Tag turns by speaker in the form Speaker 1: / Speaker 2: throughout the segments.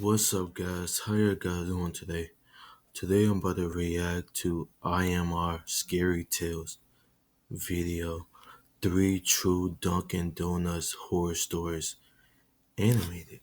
Speaker 1: What's up, guys? How you guys doing today? Today I'm about to react to IMR Scary Tales video. Three true Dunkin' Donuts horror stories animated.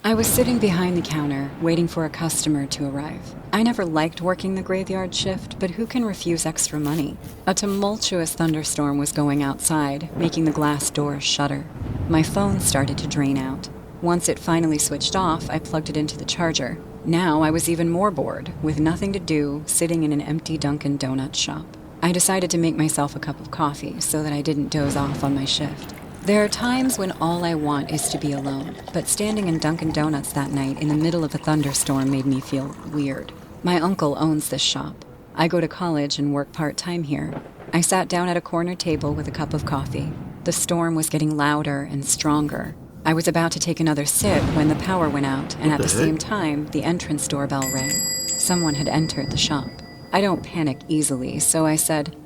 Speaker 2: I was sitting behind the counter, waiting for a customer to arrive. I never liked working the graveyard shift, but who can refuse extra money? A tumultuous thunderstorm was going outside, making the glass doors shudder. My phone started to drain out. Once it finally switched off, I plugged it into the charger. Now I was even more bored, with nothing to do, sitting in an empty Dunkin' Donuts shop. I decided to make myself a cup of coffee so that I didn't doze off on my shift. There are times when all I want is to be alone, but standing in Dunkin' Donuts that night in the middle of a thunderstorm made me feel weird. My uncle owns this shop. I go to college and work part-time here. I sat down at a corner table with a cup of coffee. The storm was getting louder and stronger. I was about to take another sip when the power went out, and at the same time, the entrance doorbell rang. Someone had entered the shop. I don't panic easily, so I said,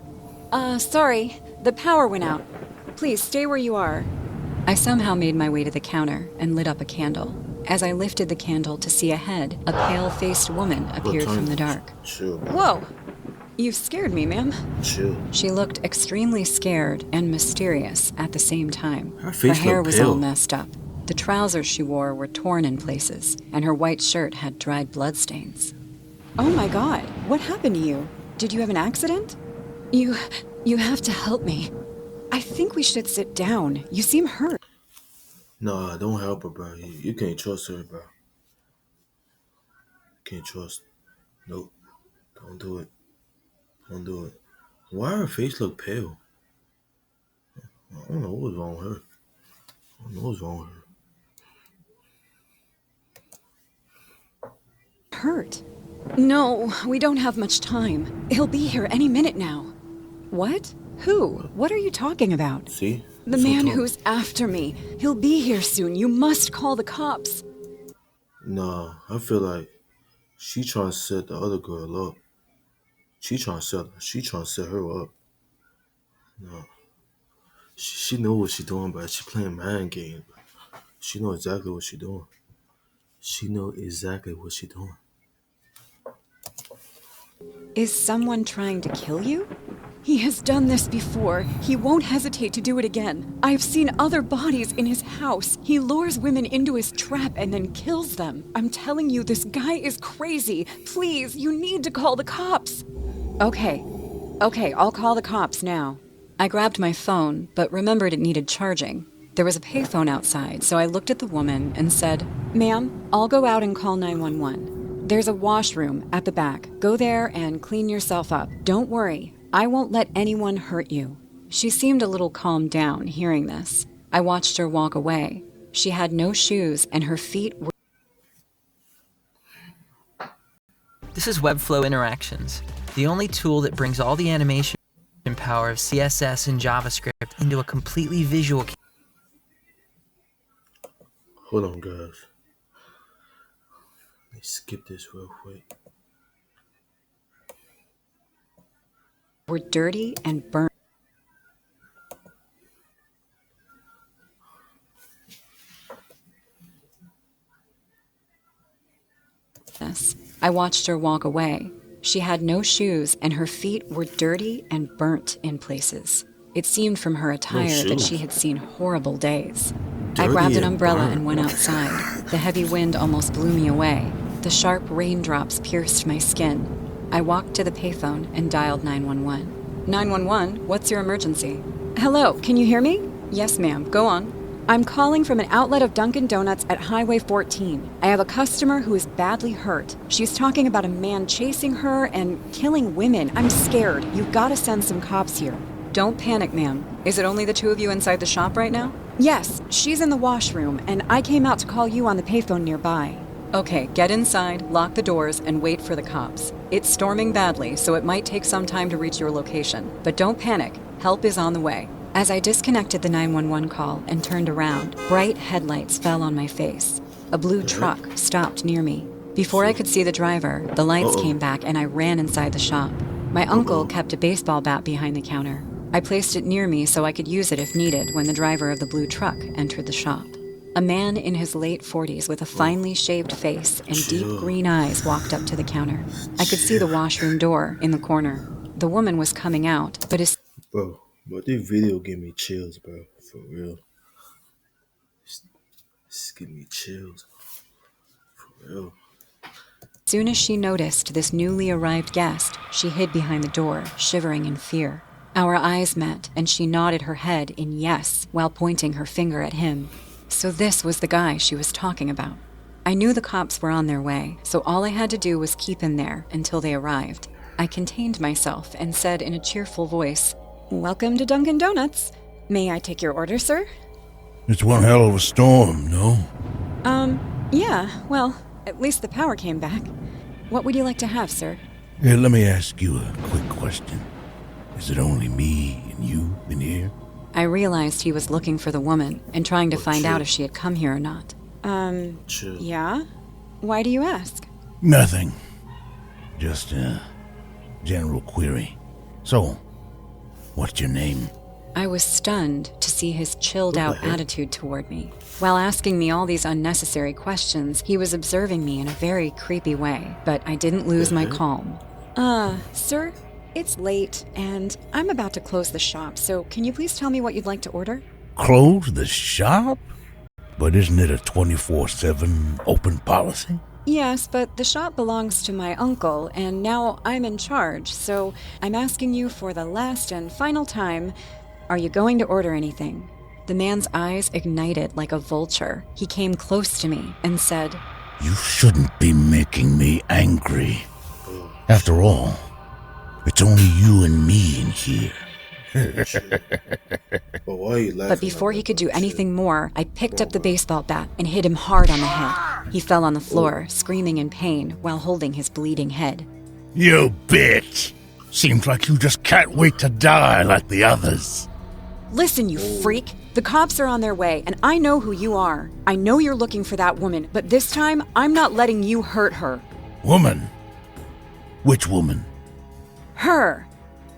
Speaker 2: sorry, the power went out. Please stay where you are. I somehow made my way to the counter and lit up a candle. As I lifted the candle to see a head, a pale-faced woman appeared from the dark.
Speaker 1: Chill.
Speaker 2: Whoa! You've scared me, ma'am.
Speaker 1: Chill.
Speaker 2: She looked extremely scared and mysterious at the same time.
Speaker 1: Her face
Speaker 2: Her hair
Speaker 1: looked
Speaker 2: was
Speaker 1: pale.
Speaker 2: all messed up. The trousers she wore were torn in places, and her white shirt had dried bloodstains. Oh my God, what happened to you? Did you have an accident? You have to help me. I think we should sit down. You seem hurt.
Speaker 1: Nah, don't help her, bro. You can't trust her, bro. Can't trust. Nope. Don't do it. Don't do it. Why her face look pale? I don't know what's wrong with her. I don't know what's wrong with her.
Speaker 2: Hurt? No, we don't have much time. He'll be here any minute now. What? Who? What are you talking about?
Speaker 1: See?
Speaker 2: The man who's after me. He'll be here soon. You must call the cops.
Speaker 1: Nah, I feel like she trying to set the other girl up. She trying to set her up. No. She know what she doing, but she playing mind games. She know exactly what she doing. She know exactly what she doing.
Speaker 2: Is someone trying to kill you? He has done this before. He won't hesitate to do it again. I've seen other bodies in his house. He lures women into his trap and then kills them. I'm telling you, this guy is crazy. Please, you need to call the cops. Okay, I'll call the cops now. I grabbed my phone, but remembered it needed charging. There was a payphone outside, so I looked at the woman and said, "Ma'am, I'll go out and call 911. There's a washroom at the back. Go there and clean yourself up. Don't worry. I won't let anyone hurt you." She seemed a little calmed down hearing this. I watched her walk away. She had no shoes and her feet were...
Speaker 3: This is Webflow Interactions, the only tool that brings all the animation power of CSS and JavaScript into a completely visual.
Speaker 1: Hold on, guys. Let me skip this real quick.
Speaker 2: were dirty and burnt. I watched her walk away. She had no shoes, and her feet were dirty and burnt in places. It seemed from her attire that she had seen horrible days. I grabbed an umbrella and went outside. The heavy wind almost blew me away. The sharp raindrops pierced my skin. I walked to the payphone and dialed 911. 911, what's your emergency? Hello, can you hear me? Yes, ma'am, go on. I'm calling from an outlet of Dunkin' Donuts at Highway 14. I have a customer who is badly hurt. She's talking about a man chasing her and killing women. I'm scared. You've got to send some cops here. Don't panic, ma'am. Is it only the two of you inside the shop right now? Yes, she's in the washroom, and I came out to call you on the payphone nearby. Okay, get inside, lock the doors, and wait for the cops. It's storming badly, so it might take some time to reach your location. But don't panic. Help is on the way. As I disconnected the 911 call and turned around, bright headlights fell on my face. A blue
Speaker 1: The heck?
Speaker 2: truck stopped near me. Before I could see the driver, the lights came back and I ran inside the shop. My uncle kept a baseball bat behind the counter. I placed it near me so I could use it if needed when the driver of the blue truck entered the shop. A man in his late 40s with a finely shaved face and deep
Speaker 1: Chill.
Speaker 2: green eyes walked up to the counter. I could see the washroom door in the corner. The woman was coming out, but as
Speaker 1: Bro, but this video give me chills, bro. For real. This give me chills. For real.
Speaker 2: soon as she noticed this newly arrived guest, she hid behind the door, shivering in fear. Our eyes met, and she nodded her head in yes while pointing her finger at him. So this was the guy she was talking about. I knew the cops were on their way, so all I had to do was keep him there until they arrived. I contained myself and said in a cheerful voice, "Welcome to Dunkin' Donuts. May I take your order, sir?"
Speaker 4: It's one hell of a storm, no?
Speaker 2: Yeah, well, at least the power came back. What would you like to have, sir?
Speaker 4: Here, let me ask you a quick question. Is it only me and you in here?
Speaker 2: I realized he was looking for the woman and trying to find out if she had come here or not.
Speaker 1: Chill.
Speaker 2: Yeah? Why do you ask?
Speaker 4: Nothing. Just a general query. So, what's your name?
Speaker 2: I was stunned to see his chilled out
Speaker 1: heck?
Speaker 2: attitude toward me. While asking me all these unnecessary questions, he was observing me in a very creepy way, but I didn't lose my calm. Sir, it's late, and I'm about to close the shop, so can you please tell me what you'd like to order?
Speaker 4: Close the shop? But isn't it a 24/7 open policy?
Speaker 2: Yes, but the shop belongs to my uncle, and now I'm in charge, so I'm asking you for the last and final time, are you going to order anything? The man's eyes ignited like a vulture. He came close to me and said,
Speaker 4: You shouldn't be making me angry. After all, it's only you and me in here.
Speaker 1: But why are you laughing?
Speaker 2: but before
Speaker 1: like
Speaker 2: he
Speaker 1: that,
Speaker 2: could
Speaker 1: bro?
Speaker 2: do anything more, I picked up the baseball bat and hit him hard on the head. He fell on the floor, screaming in pain while holding his bleeding head.
Speaker 4: You bitch! Seems like you just can't wait to die like the others.
Speaker 2: Listen, you freak! The cops are on their way, and I know who you are. I know you're looking for that woman, but this time, I'm not letting you hurt her.
Speaker 4: Woman? Which woman?
Speaker 2: Her!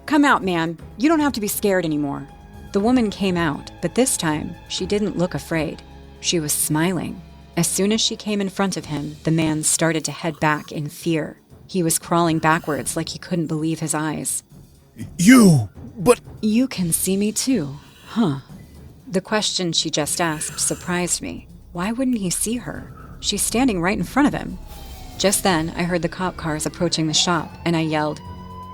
Speaker 2: Come out, man. You don't have to be scared anymore. The woman came out, but this time, she didn't look afraid. She was smiling. As soon as she came in front of him, the man started to head back in fear. He was crawling backwards like he couldn't believe his eyes.
Speaker 4: You! But...
Speaker 2: You can see me too, huh? The question she just asked surprised me. Why wouldn't he see her? She's standing right in front of him. Just then, I heard the cop cars approaching the shop, and I yelled,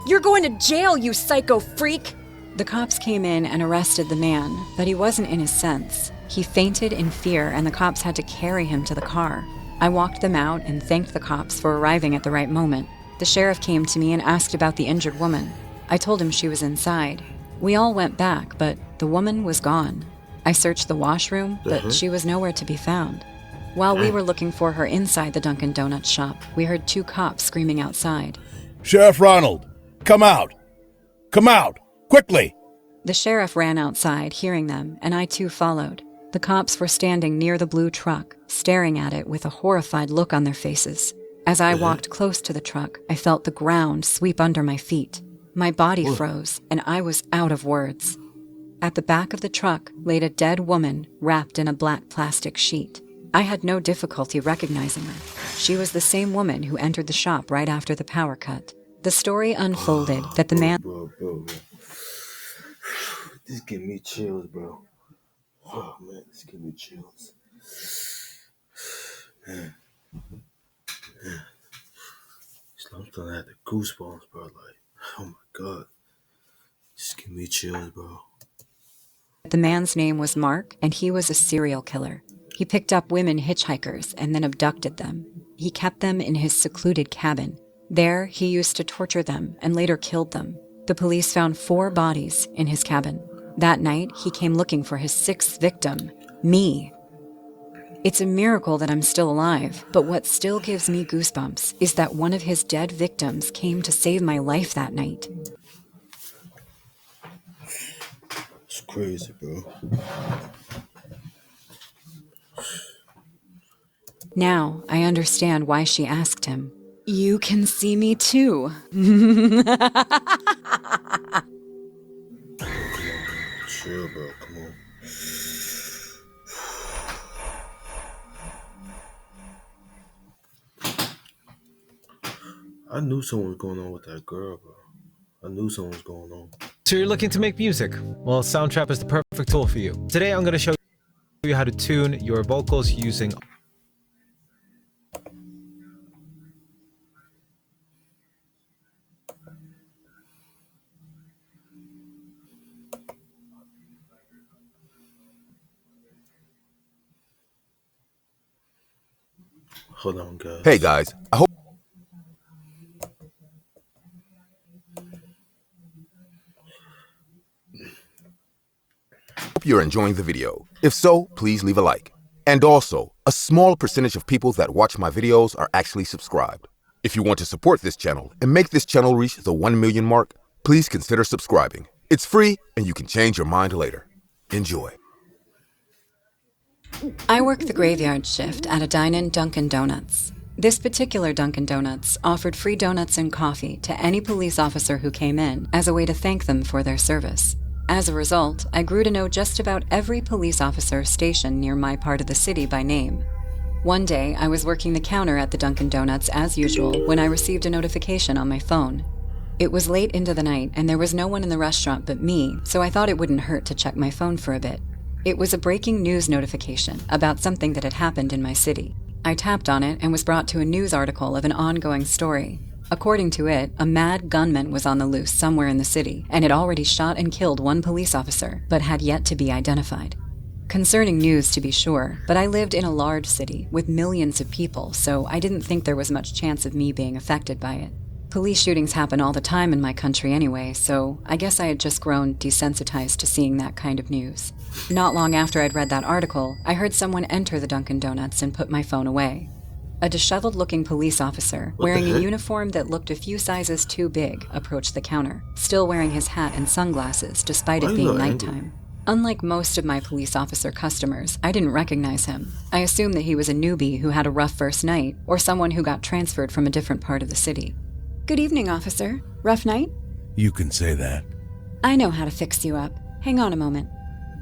Speaker 2: "You're going to jail, you psycho freak!" The cops came in and arrested the man, but he wasn't in his sense. He fainted in fear, and the cops had to carry him to the car. I walked them out and thanked the cops for arriving at the right moment. The sheriff came to me and asked about the injured woman. I told him she was inside. We all went back, but the woman was gone. I searched the washroom, but she was nowhere to be found. While we were looking for her inside the Dunkin' Donuts shop, we heard two cops screaming outside.
Speaker 4: Sheriff Ronald, come out! Come out! Quickly!
Speaker 2: The sheriff ran outside, hearing them, and I too followed. The cops were standing near the blue truck, staring at it with a horrified look on their faces. As I walked close to the truck, I felt the ground sweep under my feet. My body froze, and I was out of words. At the back of the truck laid a dead woman wrapped in a black plastic sheet. I had no difficulty recognizing her. She was the same woman who entered the shop right after the power cut. The story unfolded that the man...
Speaker 1: Bro. This give me chills, bro. Oh, man, this give me chills. Man. I'm starting to have the goosebumps, bro. Like, oh my God. This give me chills, bro.
Speaker 2: The man's name was Mark, and he was a serial killer. He picked up women hitchhikers and then abducted them. He kept them in his secluded cabin. There, he used to torture them and later killed them. The police found 4 bodies in his cabin. That night, he came looking for his 6th victim, me. It's a miracle that I'm still alive, but what still gives me goosebumps is that one of his dead victims came to save my life that night.
Speaker 1: It's crazy, bro.
Speaker 2: Now I understand why she asked him. You can see me too.
Speaker 1: Chill, bro. Come on. I knew something was going on with that girl, bro. I knew something was going on.
Speaker 5: So you're looking to make music? Well, Soundtrap is the perfect tool for you. Today I'm going to show you how to tune your vocals using...
Speaker 1: Hold on, guys.
Speaker 6: Hey guys, I hope you're enjoying the video. If so, please leave a like. And also, a small percentage of people that watch my videos are actually subscribed. If you want to support this channel and make this channel reach the 1 million mark, please consider subscribing. It's free and you can change your mind later. Enjoy.
Speaker 2: I work the graveyard shift at a dine-in Dunkin' Donuts. This particular Dunkin' Donuts offered free donuts and coffee to any police officer who came in as a way to thank them for their service. As a result, I grew to know just about every police officer stationed near my part of the city by name. One day, I was working the counter at the Dunkin' Donuts as usual when I received a notification on my phone. It was late into the night and there was no one in the restaurant but me, so I thought it wouldn't hurt to check my phone for a bit. It was a breaking news notification about something that had happened in my city. I tapped on it and was brought to a news article of an ongoing story. According to it, a mad gunman was on the loose somewhere in the city and had already shot and killed one police officer, but had yet to be identified. Concerning news, to be sure, but I lived in a large city with millions of people, so I didn't think there was much chance of me being affected by it. Police shootings happen all the time in my country anyway, so I guess I had just grown desensitized to seeing that kind of news. Not long after I'd read that article, I heard someone enter the Dunkin' Donuts and put my phone away. A disheveled-looking police officer, wearing a uniform that looked a few sizes too big, approached the counter, still wearing his hat and sunglasses despite it being nighttime. Unlike most of my police officer customers, I didn't recognize him. I assumed that he was a newbie who had a rough first night, or someone who got transferred from a different part of the city. Good evening, officer. Rough night?
Speaker 4: You can say that.
Speaker 2: I know how to fix you up. Hang on a moment.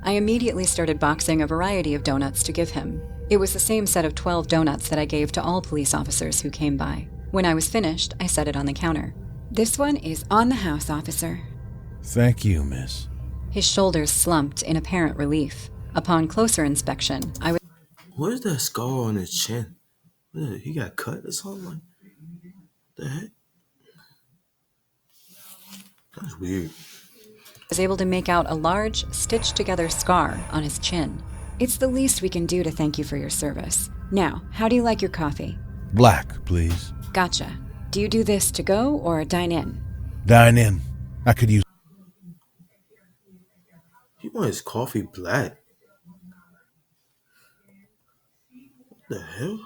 Speaker 2: I immediately started boxing a variety of donuts to give him. It was the same set of 12 donuts that I gave to all police officers who came by. When I was finished, I set it on the counter. This one is on the house, officer.
Speaker 4: Thank you, miss.
Speaker 2: His shoulders slumped in apparent relief. Upon closer inspection, I was
Speaker 1: Where's that scar on his chin? He got cut or something? Like, the heck? That's weird.
Speaker 2: able to make out a large, stitched-together scar on his chin. It's the least we can do to thank you for your service. Now, how do you like your coffee?
Speaker 4: Black, please.
Speaker 2: Gotcha. Do you do this to go or dine in?
Speaker 4: Dine in. I could use...
Speaker 1: He want his coffee black. What the hell?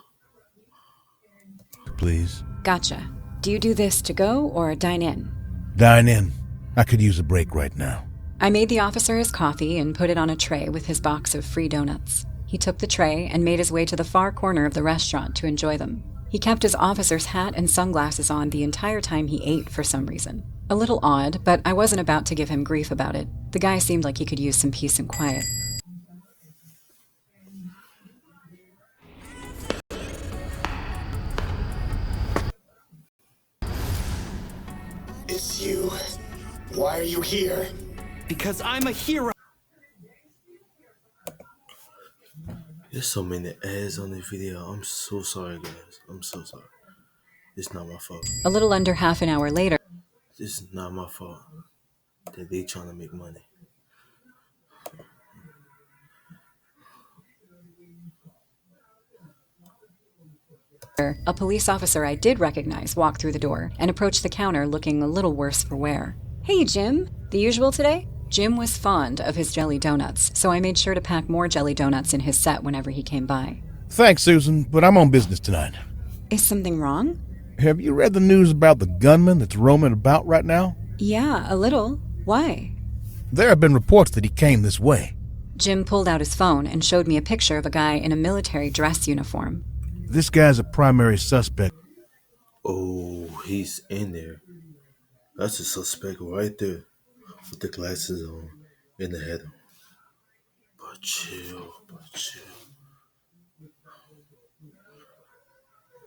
Speaker 4: Please.
Speaker 2: Gotcha. Do you do this to go or dine in?
Speaker 4: Dine in. I could use a break right now.
Speaker 2: I made the officer his coffee and put it on a tray with his box of free donuts. He took the tray and made his way to the far corner of the restaurant to enjoy them. He kept his officer's hat and sunglasses on the entire time he ate for some reason. A little odd, but I wasn't about to give him grief about it. The guy seemed like he could use some peace and quiet.
Speaker 7: It's you. Why are you here?
Speaker 8: Because I'm a hero.
Speaker 1: There's so many ads on this video. I'm so sorry, guys. I'm so sorry. It's not my fault.
Speaker 2: A little under half an hour later,
Speaker 1: This is not my fault. That they trying to make money.
Speaker 2: a police officer I did recognize walked through the door and approached the counter looking a little worse for wear. Hey, Jim. The usual today? Jim was fond of his jelly donuts, so I made sure to pack more jelly donuts in his set whenever he came by.
Speaker 4: Thanks, Susan, but I'm on business tonight.
Speaker 2: Is something wrong?
Speaker 4: Have you read the news about the gunman that's roaming about right now?
Speaker 2: Yeah, a little. Why?
Speaker 4: There have been reports that he came this way.
Speaker 2: Jim pulled out his phone and showed me a picture of a guy in a military dress uniform.
Speaker 9: This guy's a primary suspect.
Speaker 1: Oh, he's in there. That's a suspect right there with the glasses on and the head on. But chill, but chill.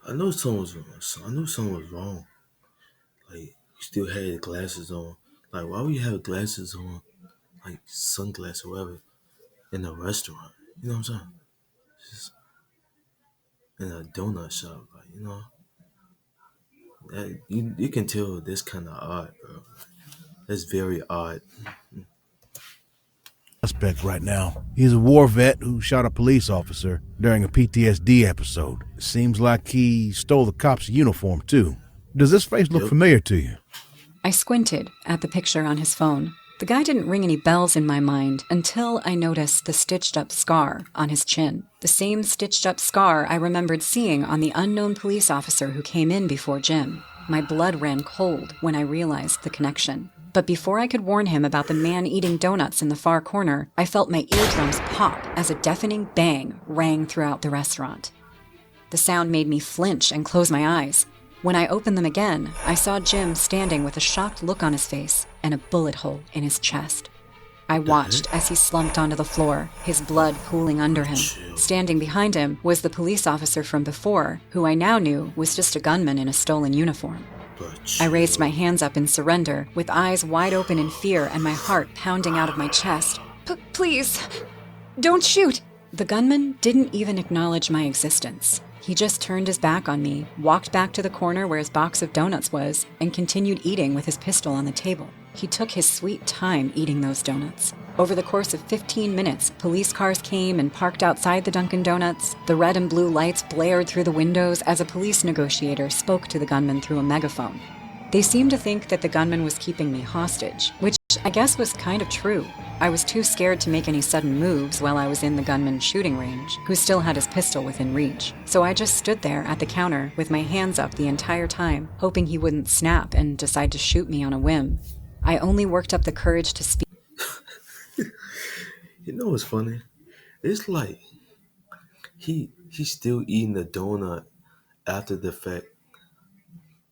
Speaker 1: I know something was wrong. I knew something was wrong. Like, you still had glasses on. Like, why would you have glasses on, like sunglasses or whatever, in a restaurant? You know what I'm saying? Just in a donut shop, like, that, you can tell that's kind of odd, bro. That's very odd.
Speaker 9: Suspect right now. He's a war vet who shot a police officer during a PTSD episode. Seems like he stole the cop's uniform, too. Does this face look familiar to you?
Speaker 2: I squinted at the picture on his phone. The guy didn't ring any bells in my mind until I noticed the stitched-up scar on his chin. The same stitched-up scar I remembered seeing on the unknown police officer who came in before Jim. My blood ran cold when I realized the connection. But before I could warn him about the man eating donuts in the far corner, I felt my eardrums pop as a deafening bang rang throughout the restaurant. The sound made me flinch and close my eyes. When I opened them again, I saw Jim standing with a shocked look on his face and a bullet hole in his chest. I watched as he slumped onto the floor, his blood pooling under him. Standing behind him was the police officer from before, who I now knew was just a gunman in a stolen uniform. I raised my hands up in surrender, with eyes wide open in fear and my heart pounding out of my chest. Please, don't shoot! The gunman didn't even acknowledge my existence. He just turned his back on me, walked back to the corner where his box of donuts was, and continued eating with his pistol on the table. He took his sweet time eating those donuts. Over the course of 15 minutes, police cars came and parked outside the Dunkin' Donuts. The red and blue lights blared through the windows as a police negotiator spoke to the gunman through a megaphone. They seemed to think that the gunman was keeping me hostage, which I guess was kind of true. I was too scared to make any sudden moves while I was in the gunman's shooting range, who still had his pistol within reach. So I just stood there at the counter with my hands up the entire time, hoping he wouldn't snap and decide to shoot me on a whim. I only worked up the courage to speak.
Speaker 1: You know what's funny? It's like he's still eating the donut after the fact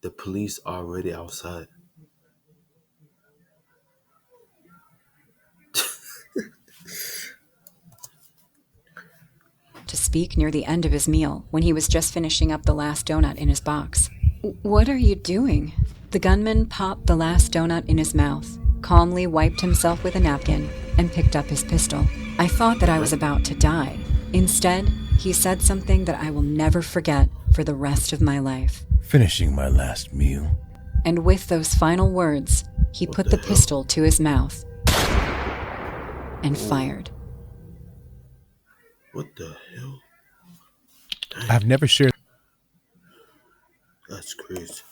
Speaker 1: the police are already outside.
Speaker 2: To speak near the end of his meal when he was just finishing up the last donut in his box. What are you doing? The gunman popped the last donut in his mouth, calmly wiped himself with a napkin, and picked up his pistol. I thought that I was about to die. Instead, he said something that I will never forget for the rest of my life.
Speaker 9: Finishing my last meal.
Speaker 2: And with those final words, he put the pistol to his mouth and fired.
Speaker 1: What the hell? Dang.
Speaker 9: I've never shared
Speaker 1: That's crazy.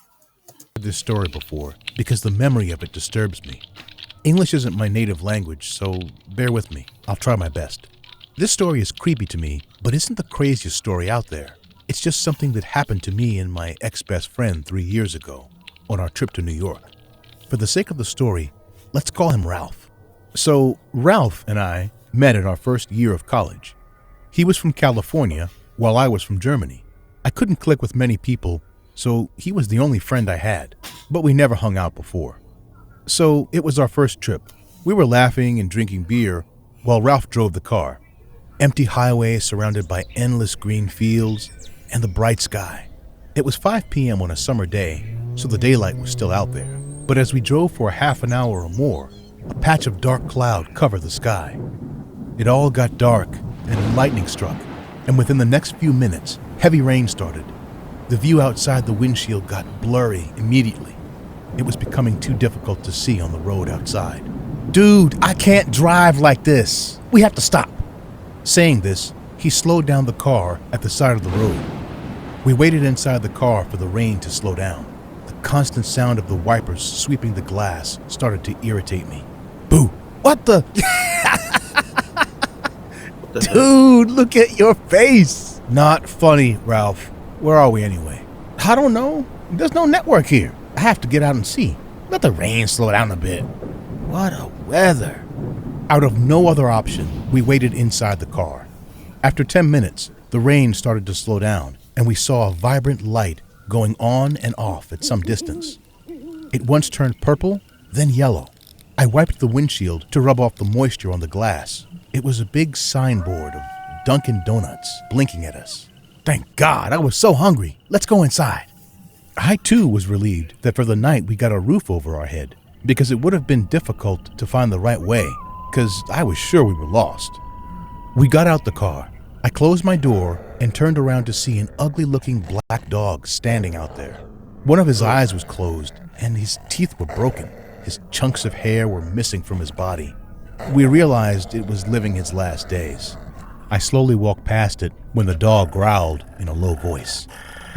Speaker 9: this story before because the memory of it disturbs me. English isn't my native language, so bear with me. I'll try my best. This story is creepy to me, but isn't the craziest story out there. It's just something that happened to me and my ex-best friend 3 years ago on our trip to New York. For the sake of the story, let's call him Ralph. So Ralph and I met in our first year of college. He was from California, while I was from Germany. I couldn't click with many people, so he was the only friend I had, but we never hung out before. So it was our first trip. We were laughing and drinking beer while Ralph drove the car. Empty highway surrounded by endless green fields and the bright sky. It was 5 p.m. on a summer day, so the daylight was still out there. But as we drove for a half an hour or more, a patch of dark cloud covered the sky. It all got dark and lightning struck, and within the next few minutes, heavy rain started. The view outside the windshield got blurry immediately. It was becoming too difficult to see on the road outside. Dude, I can't drive like this. We have to stop. Saying this, he slowed down the car at the side of the road. We waited inside the car for the rain to slow down. The constant sound of the wipers sweeping the glass started to irritate me. Boo! What the? Dude, look at your face. Not funny, Ralph. Where are we anyway? I don't know. There's no network here. I have to get out and see. Let the rain slow down a bit. What a weather. Out of no other option, we waited inside the car. After 10 minutes, the rain started to slow down, and we saw a vibrant light going on and off at some distance. It once turned purple, then yellow. I wiped the windshield to rub off the moisture on the glass. It was a big signboard of Dunkin' Donuts blinking at us. Thank God, I was so hungry. Let's go inside. I too was relieved that for the night we got a roof over our head, because it would have been difficult to find the right way, because I was sure we were lost. We got out the car. I closed my door and turned around to see an ugly-looking black dog standing out there. One of his eyes was closed, and his teeth were broken. His chunks of hair were missing from his body. We realized it was living its last days. I slowly walked past it when the dog growled in a low voice.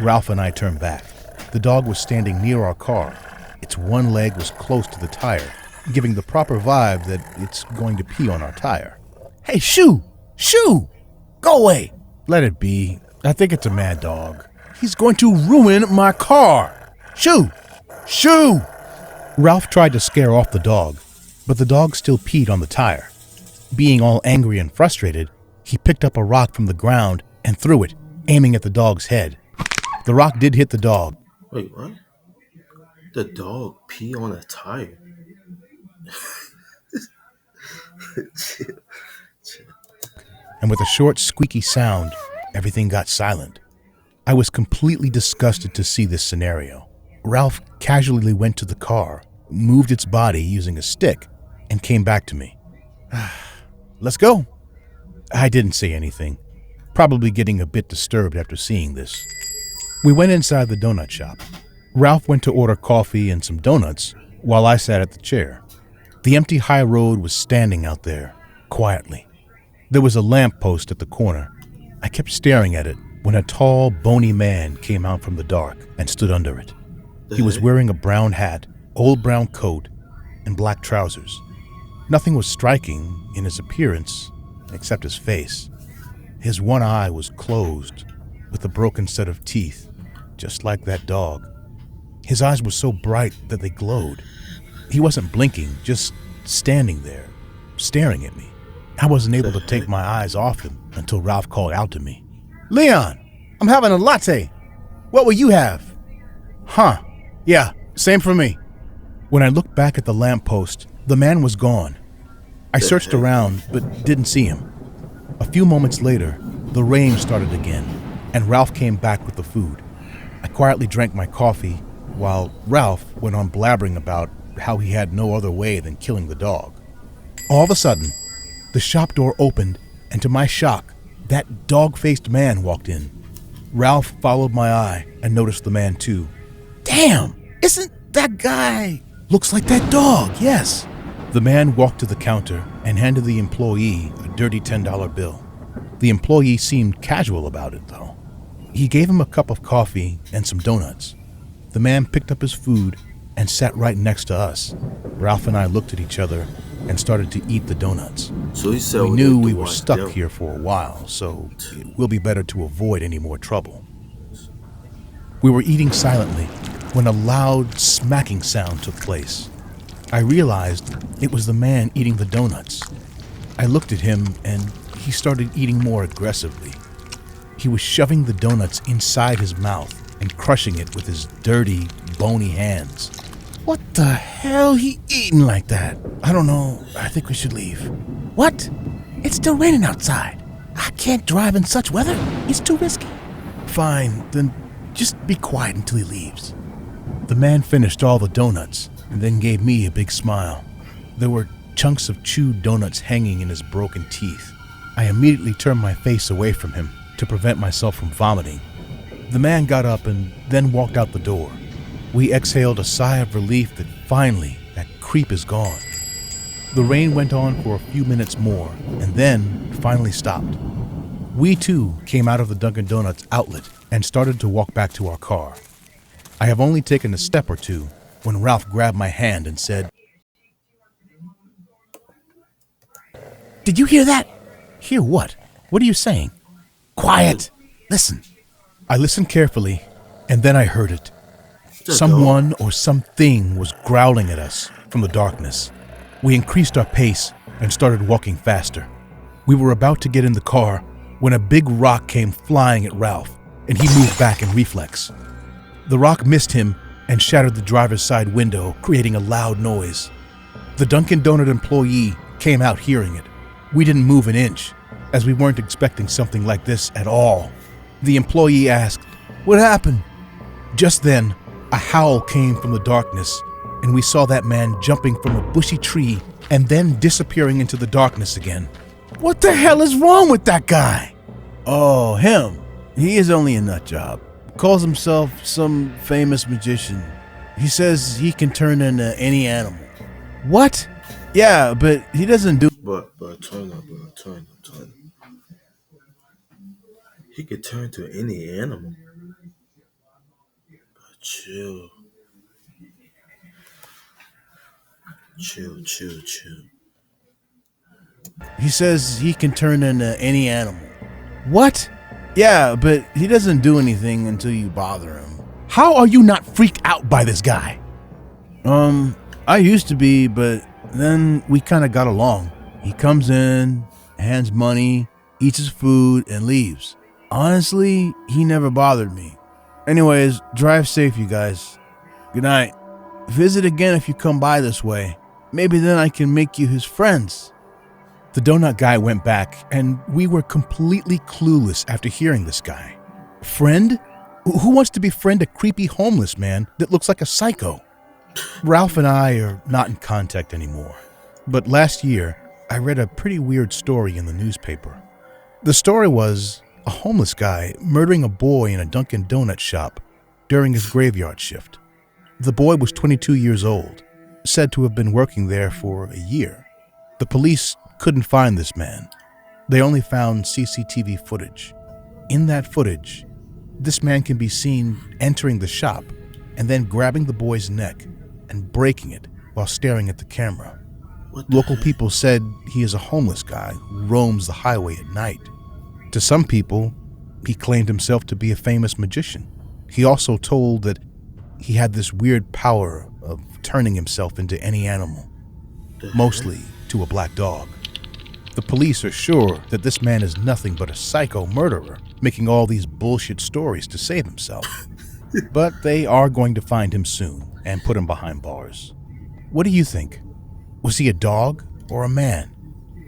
Speaker 9: Ralph and I turned back. The dog was standing near our car. Its one leg was close to the tire, giving the proper vibe that it's going to pee on our tire. Hey, Shoo! Shoo! Go away! Let it be. I think it's a mad dog. He's going to ruin my car! Shoo! Shoo! Ralph tried to scare off the dog, but the dog still peed on the tire. Being all angry and frustrated, he picked up a rock from the ground and threw it, aiming at the dog's head. The rock did hit the dog.
Speaker 1: Wait, what? The dog pee on a tire?
Speaker 9: And with a short, squeaky sound, everything got silent. I was completely disgusted to see this scenario. Ralph casually went to the car, moved its body using a stick, and came back to me. Let's go. I didn't say anything, probably getting a bit disturbed after seeing this. We went inside the donut shop. Ralph went to order coffee and some donuts while I sat at the chair. The empty high road was standing out there, quietly. There was a lamp post at the corner. I kept staring at it when a tall, bony man came out from the dark and stood under it. He was wearing a brown hat, old brown coat, and black trousers. Nothing was striking in his appearance except his face. His one eye was closed with a broken set of teeth, just like that dog. His eyes were so bright that they glowed. He wasn't blinking, just standing there, staring at me. I wasn't able to take my eyes off him until Ralph called out to me. Leon, I'm having a latte. What will you have? Huh, yeah, same for me. When I looked back at the lamppost, the man was gone. I searched around, but didn't see him. A few moments later, the rain started again, and Ralph came back with the food. I quietly drank my coffee, while Ralph went on blabbering about how he had no other way than killing the dog. All of a sudden, the shop door opened, and to my shock, that dog-faced man walked in. Ralph followed my eye and noticed the man too. Damn! Isn't that guy? Looks like that dog, yes. The man walked to the counter and handed the employee a dirty $10 bill. The employee seemed casual about it, though. He gave him a cup of coffee and some donuts. The man picked up his food and sat right next to us. Ralph and I looked at each other and started to eat the donuts.
Speaker 1: So he said
Speaker 9: we knew we were stuck here for a while, so it will be better to avoid any more trouble. We were eating silently when a loud smacking sound took place. I realized it was the man eating the donuts. I looked at him and he started eating more aggressively. He was shoving the donuts inside his mouth and crushing it with his dirty, bony hands. What the hell he eating like that? I don't know. I think we should leave. What? It's still raining outside. I can't drive in such weather. It's too risky. Fine, then just be quiet until he leaves. The man finished all the donuts and then gave me a big smile. There were chunks of chewed donuts hanging in his broken teeth. I immediately turned my face away from him to prevent myself from vomiting. The man got up and then walked out the door. We exhaled a sigh of relief that finally that creep is gone. The rain went on for a few minutes more and then finally stopped. We too came out of the Dunkin' Donuts outlet and started to walk back to our car. I have only taken a step or two when Ralph grabbed my hand and said, "Did you hear that?" "Hear what? What are you saying?" "Quiet! Listen." I listened carefully, and then I heard it. Someone or something was growling at us from the darkness. We increased our pace and started walking faster. We were about to get in the car when a big rock came flying at Ralph. and he moved back in reflex. The rock missed him and shattered the driver's side window, creating a loud noise. The Dunkin' Donut employee came out hearing it. We didn't move an inch, as we weren't expecting something like this at all. The employee asked, "What happened?" Just then, a howl came from the darkness, and we saw that man jumping from a bushy tree and then disappearing into the darkness again. What the hell is wrong with that guy? Oh, him. He is only a nut job. Calls himself some famous magician. He says he can turn into any animal. What? Yeah, but he doesn't do...
Speaker 1: But turn up, bro. Turn up. He could turn to any animal. But chill.
Speaker 9: He says he can turn into any animal. What? Yeah, but he doesn't do anything until you bother him. How are you not freaked out by this guy? I used to be, but then we kind of got along. He comes in, hands money, eats his food, and leaves. Honestly, he never bothered me. Anyways, drive safe, you guys. Good night. Visit again if you come by this way. Maybe then I can make you his friends. The donut guy went back, and we were completely clueless after hearing this guy. Friend? Who wants to befriend a creepy homeless man that looks like a psycho? Ralph and I are not in contact anymore. But last year, I read a pretty weird story in the newspaper. The story was a homeless guy murdering a boy in a Dunkin' Donut shop during his graveyard shift. The boy was 22 years old, said to have been working there for a year. The police couldn't find this man. They only found CCTV footage. In that footage, this man can be seen entering the shop and then grabbing the boy's neck and breaking it while staring at the camera. Local people said he is a homeless guy who roams the highway at night. To some people, he claimed himself to be a famous magician. He also told that he had this weird power of turning himself into any animal, mostly to a black dog. The police are sure that this man is nothing but a psycho murderer, making all these bullshit stories to save himself. But they are going to find him soon and put him behind bars. What do you think? Was he a dog or a man?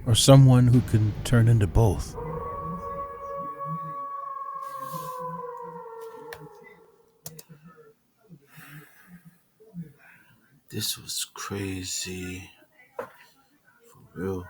Speaker 9: Or someone who can turn into both?
Speaker 1: This was crazy. For real.